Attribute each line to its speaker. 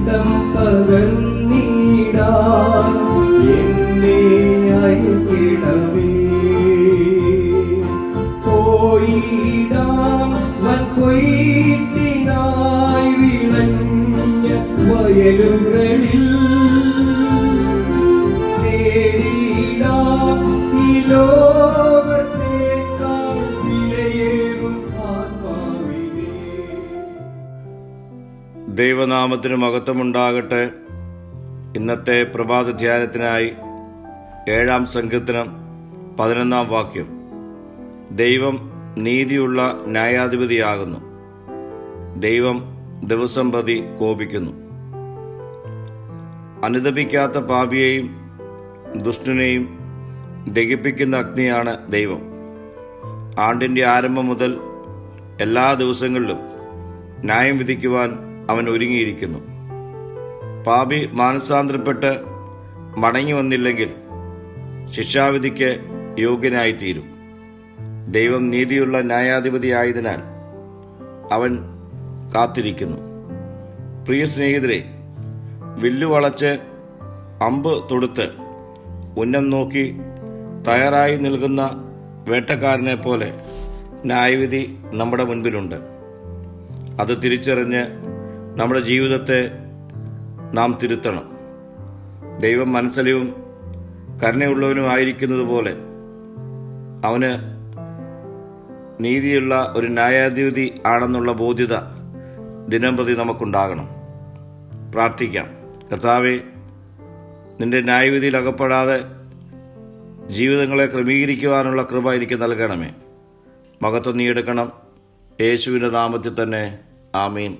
Speaker 1: ഇഷ്ടം പകർന്നിടാൻ എന്നെ അയക്കിടവേ. പോയിടാം വൻകൊയ്ത്തിനായി വിളഞ്ഞ വയലുകളിൽ, നേടിടാം ഈ ലോകത്തേക്കാൾ വിലയേറും ആത്മാവിനെ.
Speaker 2: ദൈവനാമത്തിന് മഹത്വമുണ്ടാകട്ടെ. ഇന്നത്തെ പ്രഭാത ധ്യാനത്തിനായി 7-ാം സങ്കീർത്തനം 11-ാം വാക്യം. ദൈവം നീതിയുള്ള ന്യായാധിപതിയാകുന്നു, ദൈവം ദിവസം പ്രതി കോപിക്കുന്നു. അനുതപിക്കാത്ത പാപിയെയും ദുഷ്ടനെയും ദഹിപ്പിക്കുന്ന അഗ്നിയാണ് ദൈവം. ആണ്ടിൻ്റെ ആരംഭം മുതൽ എല്ലാ ദിവസങ്ങളിലും ന്യായം വിധിക്കുവാൻ അവൻ ഒരുങ്ങിയിരിക്കുന്നു. പാപി മാനസാന്തരപ്പെട്ട് മടങ്ങി വന്നില്ലെങ്കിൽ ശിക്ഷാവിധിക്ക് യോഗ്യനായിത്തീരും. ദൈവം നീതിയുള്ള ന്യായാധിപതിയായതിനാൽ അവൻ കാത്തിരിക്കുന്നു. പ്രിയ സ്നേഹിതരെ, വില്ലുവളച്ച് അമ്പ് തൊടുത്ത് ഉന്നം നോക്കി തയ്യാറായി നിൽക്കുന്ന വേട്ടക്കാരനെ പോലെ ന്യായവിധി നമ്മുടെ മുൻപിലുണ്ട്. അത് തിരിച്ചറിഞ്ഞ് നമ്മുടെ ജീവിതത്തെ നാം തിരുത്തണം. ദൈവം മനസ്സലിവും കരുണയുള്ളവനുമായിരിക്കുന്നത് പോലെ അവന് നീതിയുള്ള ഒരു ന്യായാധിപതി ആണെന്നുള്ള ബോധ്യത ദിനംപ്രതി നമുക്കുണ്ടാകണം. പ്രാർത്ഥിക്കാം. കർത്താവേ, നിന്റെ ന്യായവിധിയിൽ അകപ്പെടാതെ ജീവിതങ്ങളെ ക്രമീകരിക്കുവാനുള്ള കൃപ എനിക്ക് നൽകണമേ. മഹത്വം നീ എടുക്കണം. യേശുവിൻ്റെ നാമത്തിൽ തന്നെ. ആമീൻ.